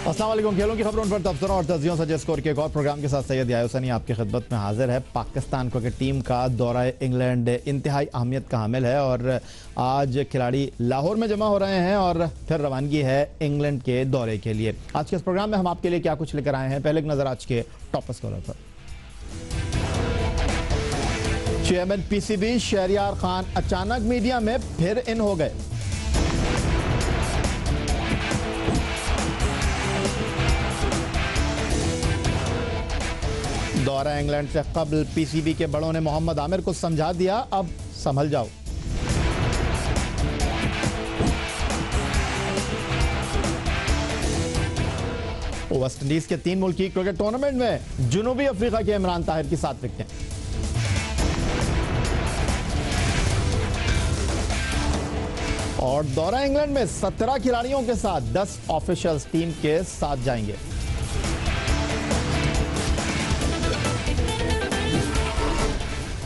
अस्सलाम वालेकुम। खेलों की खबरों पर तबसरों और तजियों से स्कोर के एक और प्रोग्राम के साथ सैयद यायुसनी आपकी खिदमत में हाजिर है। पाकिस्तान क्रिकेट टीम का दौरा इंग्लैंड इंतहाई अहमियत का हामिल है और आज खिलाड़ी लाहौर में जमा हो रहे हैं और फिर रवानगी है इंग्लैंड के दौरे के लिए। आज के इस प्रोग्राम में हम आपके लिए क्या कुछ लेकर आए हैं, पहले एक नजर आज के टॉप स्कोरर पर। चेयरमैन पीसीबी शहरियार खान अचानक मीडिया में फिर इन हो गए। दौरा इंग्लैंड से कबल पीसीबी के बड़ों ने मोहम्मद आमिर को समझा दिया, अब संभल जाओ। वेस्ट इंडीज के 3 मुल्की क्रिकेट टूर्नामेंट में जनूबी अफ्रीका के इमरान ताहिर की 7 विकेटें। और दौरा इंग्लैंड में 17 खिलाड़ियों के साथ 10 ऑफिशियल्स टीम के साथ जाएंगे।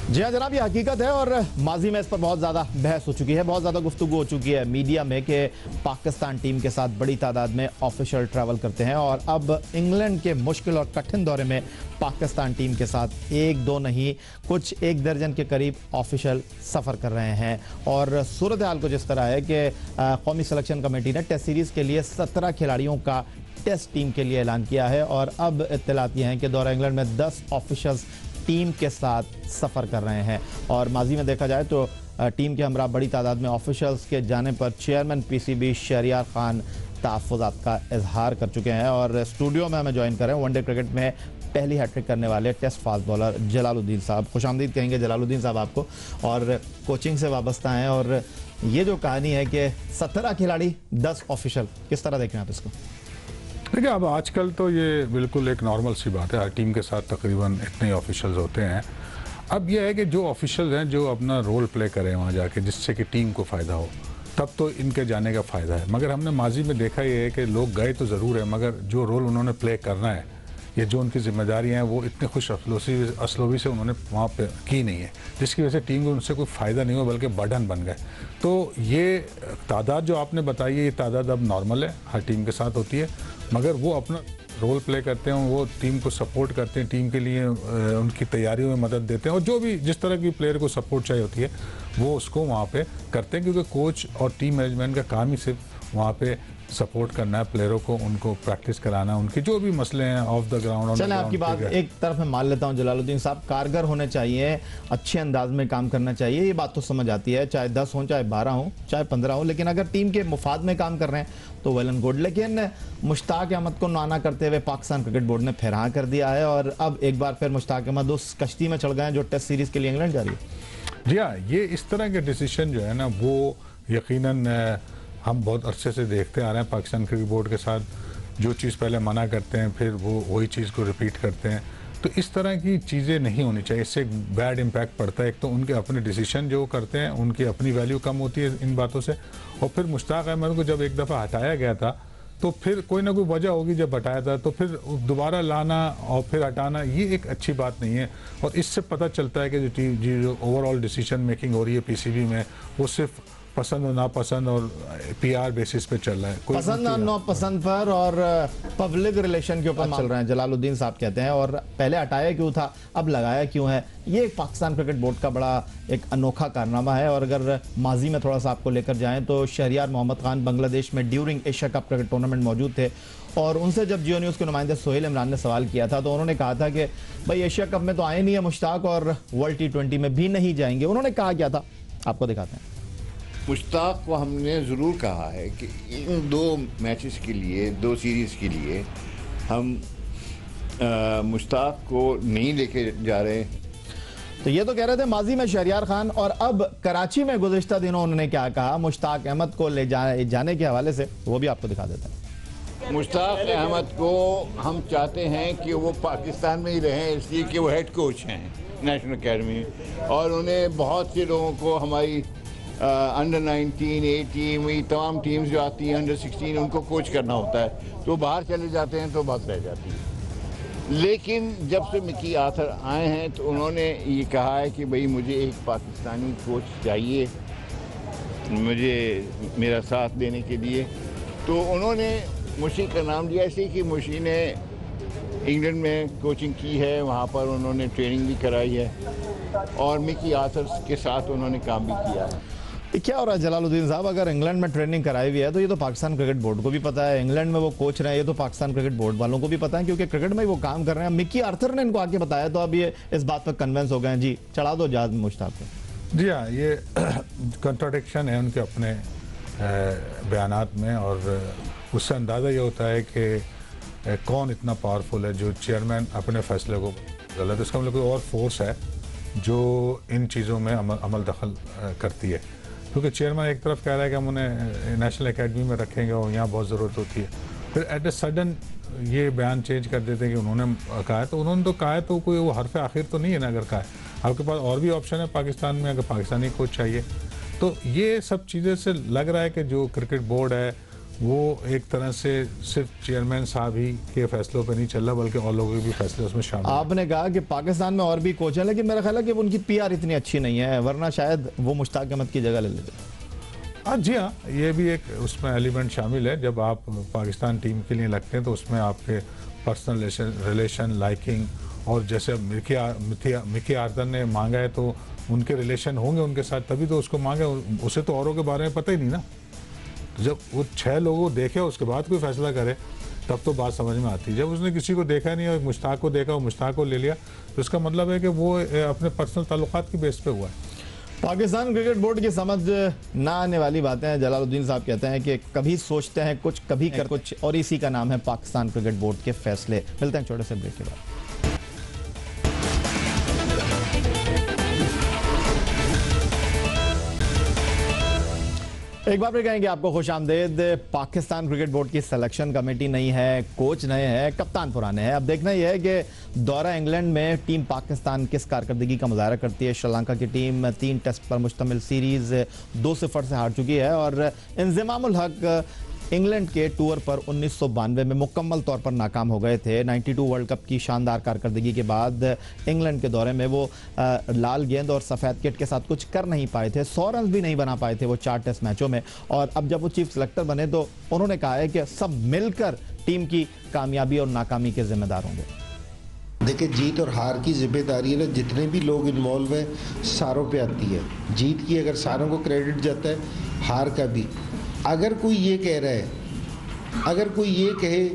जी हाँ जनाब, ये हकीकत है और माजी में इस पर बहुत ज़्यादा बहस हो चुकी है, बहुत ज़्यादा गुफ्तगू हो चुकी है मीडिया में कि पाकिस्तान टीम के साथ बड़ी तादाद में ऑफिशियल ट्रैवल करते हैं और अब इंग्लैंड के मुश्किल और कठिन दौरे में पाकिस्तान टीम के साथ 1-2 नहीं कुछ 1 दर्जन के करीब ऑफिशियल सफ़र कर रहे हैं। और सूरत हाल कुछ इस तरह है कि कौमी सिलेक्शन कमेटी ने टेस्ट सीरीज़ के लिए 17 खिलाड़ियों का टेस्ट टीम के लिए ऐलान किया है और अब इत्तलात ये हैं कि दौरा इंग्लैंड में 10 ऑफिशियल्स टीम के साथ सफ़र कर रहे हैं। और माजी में देखा जाए तो टीम के हमरा बड़ी तादाद में ऑफिशियल्स के जाने पर चेयरमैन पीसीबी शहरियार खान तहफ़्फ़ुज़ात का इजहार कर चुके हैं और स्टूडियो में हमें ज्वाइन करें वनडे क्रिकेट में पहली हैट्रिक करने वाले टेस्ट फास्ट बॉलर जलालुद्दीन साहब। खुशामदीद कहेंगे जलालुद्दीन साहब आपको, और कोचिंग से वाबस्ता हैं और ये जो कहानी है कि 17 खिलाड़ी 10 ऑफिशियल, किस तरह देखें आप इसको? देखिए अब आजकल तो ये बिल्कुल एक नॉर्मल सी बात है, हर टीम के साथ तकरीबन इतने ऑफिशियल्स होते हैं। अब यह है कि जो ऑफिशियल्स हैं जो अपना रोल प्ले करें वहाँ जाके जिससे कि टीम को फ़ायदा हो, तब तो इनके जाने का फ़ायदा है। मगर हमने माजी में देखा ये है कि लोग गए तो ज़रूर है मगर जो रोल उन्होंने प्ले करना है ये जो उनकी जिम्मेदारियाँ हैं वो इतने खुश असलोबी से उन्होंने वहाँ पे की नहीं है, जिसकी वजह से टीम को उनसे कोई फ़ायदा नहीं हुआ बल्कि बर्डन बन गए। तो ये तादाद जो आपने बताई है ये तादाद अब नॉर्मल है, हर टीम के साथ होती है, मगर वो अपना रोल प्ले करते हैं, वो टीम को सपोर्ट करते हैं, टीम के लिए उनकी तैयारियों में मदद देते हैं और जो भी जिस तरह की प्लेयर को सपोर्ट चाहिए होती है वो उसको वहाँ पे करते हैं, क्योंकि कोच और टीम मैनेजमेंट का काम ही सिर्फ वहाँ पे सपोर्ट करना है प्लेयरों को, उनको प्रैक्टिस कराना, उनके जो भी मसले हैं ऑफ द ग्राउंड। चलें आपकी बात एक तरफ मैं मान लेता हूं जलालुद्दीन साहब, कारगर होने चाहिए, अच्छे अंदाज में काम करना चाहिए, ये बात तो समझ आती है, चाहे 10 हों, चाहे 12 हों, चाहे 15 हों, लेकिन अगर टीम के मुफाद में काम कर रहे हैं तो वेल एंड गुड। लेकिन मुश्ताक अहमद को नाना करते हुए पाकिस्तान क्रिकेट बोर्ड ने फिर हाँ कर दिया है और अब एक बार फिर मुश्ताक अहमद उस कश्ती में चढ़ गए हैं जो टेस्ट सीरीज़ के लिए इंग्लैंड जा रही है। जी हाँ, ये इस तरह के डिसीजन जो है ना वो यकीनन हम बहुत अरसे से देखते आ रहे हैं पाकिस्तान क्रिकेट बोर्ड के साथ, जो चीज़ पहले मना करते हैं फिर वो वही चीज़ को रिपीट करते हैं। तो इस तरह की चीज़ें नहीं होनी चाहिए, इससे एक बैड इम्पैक्ट पड़ता है। एक तो उनके अपने डिसीजन जो करते हैं उनकी अपनी वैल्यू कम होती है इन बातों से, और फिर मुश्ताक अहमद को जब एक दफ़ा हटाया गया था तो फिर कोई ना कोई वजह होगी जब हटाया था, तो फिर दोबारा लाना और फिर हटाना ये एक अच्छी बात नहीं है। और इससे पता चलता है कि जो ओवरऑल डिसीजन मेकिंग हो रही है पीसीबी में वो सिर्फ पसंद और नापसंद और पीआर बेसिस पे चल रहा है, पसंद और नापसंद पर और पब्लिक रिलेशन के ऊपर चल रहे हैं जलालुद्दीन साहब कहते हैं। और पहले हटाया क्यों था, अब लगाया क्यों है, ये पाकिस्तान क्रिकेट बोर्ड का बड़ा एक अनोखा कारनामा है। और अगर माजी में थोड़ा सा आपको लेकर जाएं तो शहरियार मोहम्मद खान बांग्लादेश में during Asia cup cricket tournament मौजूद थे और उनसे जब जियो न्यूज़ के नुमाइंदे सोहेल इमरान ने सवाल किया था तो उन्होंने कहा था कि भाई एशिया कप में तो आए नहीं है मुश्ताक और वर्ल्ड T20 में भी नहीं जाएंगे। उन्होंने कहा क्या था, आपको दिखाते हैं। मुश्ताक को हमने ज़रूर कहा है कि इन 2 मैचेस के लिए, 2 सीरीज़ के लिए हम मुश्ताक को नहीं लेके जा रहे। तो ये तो कह रहे थे माजी में शहरियार खान, और अब कराची में गुज़िश्ता दिनों उन्होंने क्या कहा मुश्ताक अहमद को ले जाने के हवाले से, वो भी आपको दिखा देते हैं। मुश्ताक अहमद को हम चाहते हैं कि वो पाकिस्तान में ही रहें, इसलिए कि वो हेड कोच हैं नेशनल अकेडमी और उन्हें बहुत से लोगों को हमारी अंडर 19, 18 ये तमाम टीम्स जो आती हैं अंडर 16 उनको कोच करना होता है, तो बाहर चले जाते हैं तो बात रह जाती है। लेकिन जब से मिकी आर्थर आए हैं तो उन्होंने ये कहा है कि भाई मुझे एक पाकिस्तानी कोच चाहिए मुझे मेरा साथ देने के लिए, तो उन्होंने मुशी का नाम लिया इसलिए कि मुशी ने इंग्लैंड में कोचिंग की है, वहाँ पर उन्होंने ट्रेनिंग भी कराई है और मिकी आर्थर के साथ उन्होंने काम भी किया है। क्या हो रहा है जलालुद्दीन साहब, अगर इंग्लैंड में ट्रेनिंग कराई हुई है तो ये तो पाकिस्तान क्रिकेट बोर्ड को भी पता है, इंग्लैंड में वो कोच रहे हैं ये तो पाकिस्तान क्रिकेट बोर्ड वालों को भी पता है, क्योंकि क्रिकेट में वो काम कर रहे हैं। मिकी आर्थर ने इनको आके बताया तो अब ये इस बात पर कन्विंस हो गए हैं। जी चढ़ा दो जहाज मुश्ताक पे। जी हाँ, ये कंट्राडिक्शन है उनके अपने बयानात में, और उससे अंदाज़ा ये होता है कि कौन इतना पावरफुल है जो चेयरमैन अपने फैसले को गलत, इसका मतलब कोई और फोर्स है जो इन चीज़ों में अमल दखल करती है। क्योंकि चेयरमैन एक तरफ कह रहा है कि हम उन्हें नेशनल एकेडमी में रखेंगे और यहाँ बहुत ज़रूरत होती है, फिर एट ए सडन ये बयान चेंज कर देते हैं कि उन्होंने कहा है। तो उन्होंने तो कहा है तो कोई वो हरफ आखिर तो नहीं है ना। अगर कहा है, आपके पास और भी ऑप्शन है पाकिस्तान में, अगर पाकिस्तानी कोच चाहिए। तो ये सब चीज़ें से लग रहा है कि जो क्रिकेट बोर्ड है वो एक तरह से सिर्फ चेयरमैन साहब ही के फैसलों पे नहीं चल रहा, बल्कि और लोगों के भी फैसले उसमें शामिल। आपने कहा कि पाकिस्तान में और भी कोच हैं, लेकिन मेरा ख्याल है कि उनकी पीआर इतनी अच्छी नहीं है, वरना शायद वो मुश्ताक अहमद की जगह ले लेते। जी हाँ, ये भी एक उसमें एलिमेंट शामिल है। जब आप पाकिस्तान टीम के लिए लगते हैं तो उसमें आपके पर्सनल रिलेशन, लाइकिंग, और जैसे मिकी आर्थर ने मांगा है तो उनके रिलेशन होंगे उनके साथ, तभी तो उसको मांगे। उसे तो औरों के बारे में पता ही नहीं ना। जब वो 6 लोगों को देखे उसके बाद कोई फैसला करे तब तो बात समझ में आती है। जब उसने किसी को देखा नहीं और मुश्ताक को देखा और मुश्ताक को ले लिया, तो इसका मतलब है कि वो अपने पर्सनल ताल्लुकात की बेस पे हुआ है। पाकिस्तान क्रिकेट बोर्ड की समझ ना आने वाली बातें हैं। जलालुद्दीन साहब कहते हैं कि कभी सोचते हैं कुछ, कभी कर कुछ, और इसी का नाम है पाकिस्तान क्रिकेट बोर्ड के फैसले। मिलते हैं छोटे से ब्रेक के बाद। एक बार फिर कहेंगे आपको खुश आमदेद। पाकिस्तान क्रिकेट बोर्ड की सिलेक्शन कमेटी नहीं है, कोच नए हैं, कप्तान पुराने हैं। अब देखना यह है कि दौरा इंग्लैंड में टीम पाकिस्तान किस कारकर्दगी का मुजाहरा करती है। श्रीलंका की टीम 3 टेस्ट पर मुश्तमिल सीरीज 2-0 से हार चुकी है और इंज़मामुल हक इंग्लैंड के टूर पर 1992 में मुकम्मल तौर पर नाकाम हो गए थे। 92 वर्ल्ड कप की शानदार कारकर्दगी के बाद इंग्लैंड के दौरे में वो लाल गेंद और सफ़ेद किट के साथ कुछ कर नहीं पाए थे, 100 रन भी नहीं बना पाए थे वो 4 टेस्ट मैचों में। और अब जब वो चीफ सेलेक्टर बने तो उन्होंने कहा है कि सब मिलकर टीम की कामयाबी और नाकामी के जिम्मेदार होंगे। देखिए, जीत और हार की जिम्मेदारी है ना, जितने भी लोग इन्वॉल्व हैं सारों पे आती है। जीत की अगर सारों को क्रेडिट जाता है, हार का भी। अगर कोई ये कह रहा है, अगर कोई ये कहे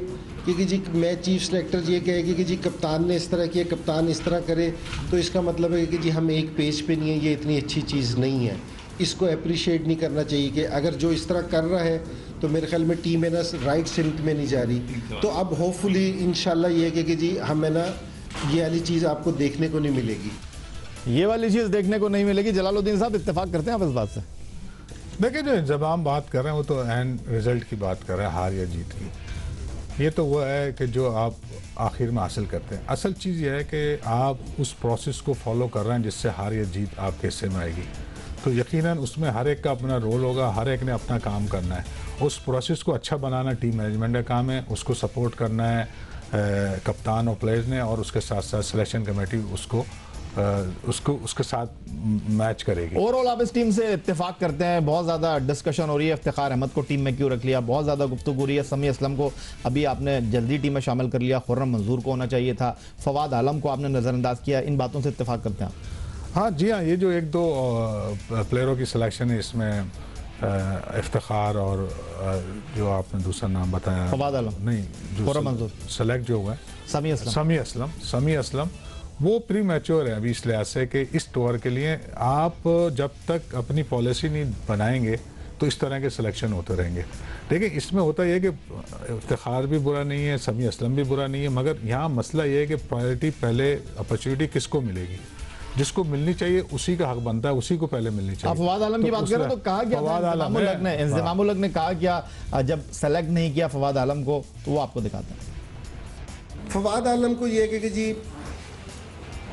कि जी मैं चीफ सेलेक्टर ये कहे कि जी कप्तान ने इस तरह किया, कप्तान इस तरह करे, तो इसका मतलब है कि जी हम एक पेज पे नहीं है, ये इतनी अच्छी चीज़ नहीं है। इसको अप्रिशिएट नहीं करना चाहिए कि अगर जो इस तरह कर रहा है तो मेरे ख्याल में टीम है ना राइट सिमत में नहीं जा रही। तो अब होपफुली इंशाल्लाह ये है कि जी हमें ना ये वाली चीज़ आपको देखने को नहीं मिलेगी, ये वाली चीज़ देखने को नहीं मिलेगी। जलालुद्दीन साहब इत्तेफाक करते हैं आप इस बात से? देखिए, जो जब हम बात कर रहे हैं वो तो एंड रिजल्ट की बात कर रहे हैं, हार या जीत की। ये तो वो है कि जो आप आखिर में हासिल करते हैं। असल चीज़ ये है कि आप उस प्रोसेस को फॉलो कर रहे हैं जिससे हार या जीत आपके हिस्से में आएगी। तो यकीनन उसमें हर एक का अपना रोल होगा, हर एक ने अपना काम करना है। उस प्रोसेस को अच्छा बनाना टीम मैनेजमेंट का काम है, उसको सपोर्ट करना है कप्तान और प्लेयर्स ने, और उसके साथ साथ सिलेक्शन कमेटी उसके साथ मैच करेगी। ओवरऑल आप इस टीम से इत्तेफाक करते हैं? बहुत ज़्यादा डिस्कशन हो रही है इफ्तिखार अहमद को टीम में क्यों रख लिया, बहुत ज़्यादा गुफ्तगू हो रही है समी असलम को अभी आपने जल्दी टीम में शामिल कर लिया, खुर्रम मंजूर को होना चाहिए था, फवाद आलम को आपने नज़रअंदाज किया। इन बातों से इत्तेफाक करते हैं आप? हाँ जी हाँ, ये जो 1-2 प्लेयरों की सिलेक्शन है इसमें इफ्तिखार और जो आपने दूसरा नाम बताया फवाद आलम नहीं, खुर्रम मंजूर सेलेक्ट जो हुआ है समी असलम, वो प्री मैच्योर है अभी इस लिहाज से कि इस टूर के लिए आप जब तक अपनी पॉलिसी नहीं बनाएंगे तो इस तरह के सिलेक्शन होते रहेंगे। देखिए, इसमें होता यह है कि इफ्तिखार भी बुरा नहीं है, समी असलम भी बुरा नहीं है, मगर यहाँ मसला ये है कि प्रायोरिटी पहले अपॉर्चुनिटी किसको मिलेगी, जिसको मिलनी चाहिए उसी का हक बनता है, उसी को पहले मिलनी चाहिए। आप फवाद आलम की बात करें तो कहा गया इंज़मामुल हक ने कहा क्या जब सेलेक्ट नहीं किया फवाद आलम को, तो वो आपको दिखाता है। फवाद आलम को ये है कि जी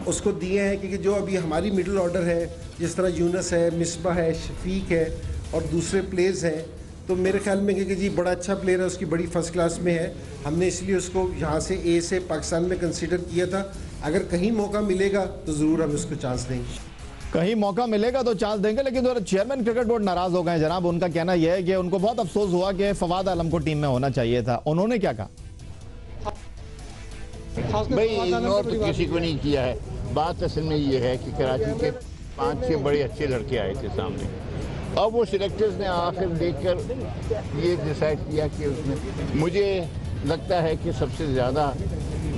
उसको दिए हैं कि जो अभी हमारी मिडिल ऑर्डर है, जिस तरह यूनस है, मिसबा है, शफीक है और दूसरे प्लेयर्स हैं, तो मेरे ख्याल में कि जी बड़ा अच्छा प्लेयर है, उसकी बड़ी फर्स्ट क्लास में है। हमने इसलिए उसको यहाँ से ए से पाकिस्तान में कंसीडर किया था। अगर कहीं मौका मिलेगा तो ज़रूर हम उसको चांस देंगे। कहीं मौका मिलेगा तो चांस देंगे, लेकिन चेयरमैन क्रिकेट बोर्ड नाराज हो गए जनाब। उनका कहना यह है कि उनको बहुत अफसोस हुआ कि फवाद आलम को टीम में होना चाहिए था। उन्होंने क्या कहा? भाई इग्नोर तो किसी को नहीं किया है। बात असल में ये है कि कराची के 5-6 बड़े अच्छे लड़के आए थे सामने, अब वो सिलेक्टर्स ने आखिर देखकर ये डिसाइड किया कि उसमें मुझे लगता है कि सबसे ज़्यादा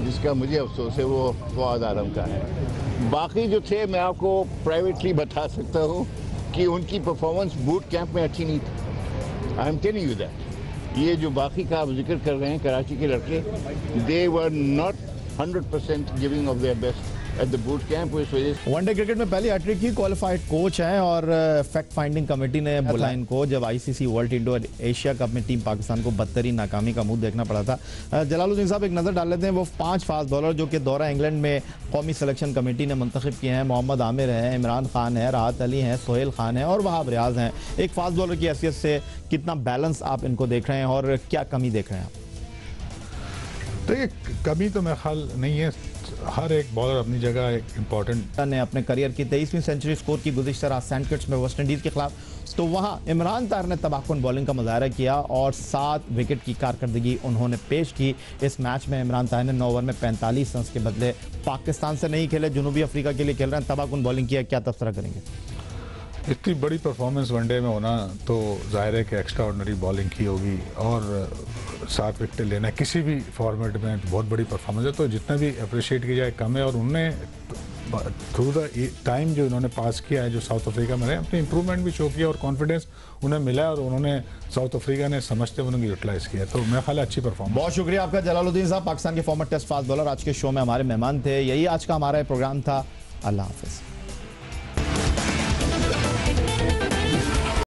जिसका मुझे अफसोस है वो फवाद आलम का है। बाकी जो थे मैं आपको प्राइवेटली बता सकता हूँ कि उनकी परफॉर्मेंस बूट कैंप में अच्छी नहीं थी। I am telling you that. ये जो बाकी का आप जिक्र कर रहे हैं कराची के लड़के, they were not 100% giving of their best at the boot camp. इस वजह से वनडे क्रिकेट में पहली हैट्रिक की क्वालिफाइड कोच हैं और फैक्ट फाइंडिंग कमेटी ने बुलाया इनको जब ICC world indoor Asia cup में टीम पाकिस्तान को बदतरीन नाकामी का मुंह देखना पड़ा था। जलालुद्दीन साहब एक नज़र डाल लेते हैं वो 5 फास्ट बॉलर जो कि दौरा इंग्लैंड में कौमी सिलेक्शन कमेटी ने मुंतखब किए हैं। मोहम्मद आमिर हैं, इमरान खान है, राहत अली हैं, सोहेल खान है और वहाब रियाज हैं। एक फास्ट बॉलर की हैसियत से कितना बैलेंस आप इनको देख रहे हैं और क्या कमी देख रहे हैं आप? तो ये कमी तो मेरा ख्याल नहीं है, हर एक बॉलर अपनी जगह एक इम्पॉर्टेंट ने अपने करियर की 23वीं सेंचुरी स्कोर की गुज़िश्ता रात सेंट किट्स में वेस्ट इंडीज़ के खिलाफ, तो वहां इमरान ताहिर ने तबाहकुन बॉलिंग का मुजाहरा किया और 7 विकेट की कारकर्दगी उन्होंने पेश की। इस मैच में इमरान ताहिर ने 9 ओवर में 45 रन के बदले पाकिस्तान से नहीं खेले, जनूबी अफ्रीका के लिए खेल रहे हैं, तबाहकुन बॉलिंग किया। क्या तबसरा करेंगे? इतनी बड़ी परफॉर्मेंस वनडे में होना तो जाहिर है कि एक्स्ट्रा ऑर्डिनरी बॉलिंग की होगी और 7 विकेट लेना किसी भी फॉर्मेट में बहुत बड़ी परफॉर्मेंस है, तो जितना भी अप्रिशिएट किया जाए कम है। और उन्होंने थ्रू द टाइम जो इन्होंने पास किया है, जो साउथ अफ्रीका में रहे, अपनी इंप्रूवमेंट भी शो किया और कॉन्फिडेंस उन्हें मिला और उन्होंने साउथ अफ्रीका ने समझते हुए उन्होंने यूटिलाइज किया। तो मेरा ख्याल अच्छी परफॉर्मेंस। बहुत शुक्रिया आपका जलालुद्दीन साहब, पाकिस्तान के फॉर्मर टेस्ट फास्ट बॉलर आज के शो में हमारे मेहमान थे। यही आज का हमारा प्रोग्राम था। अल्लाह हाफिज़।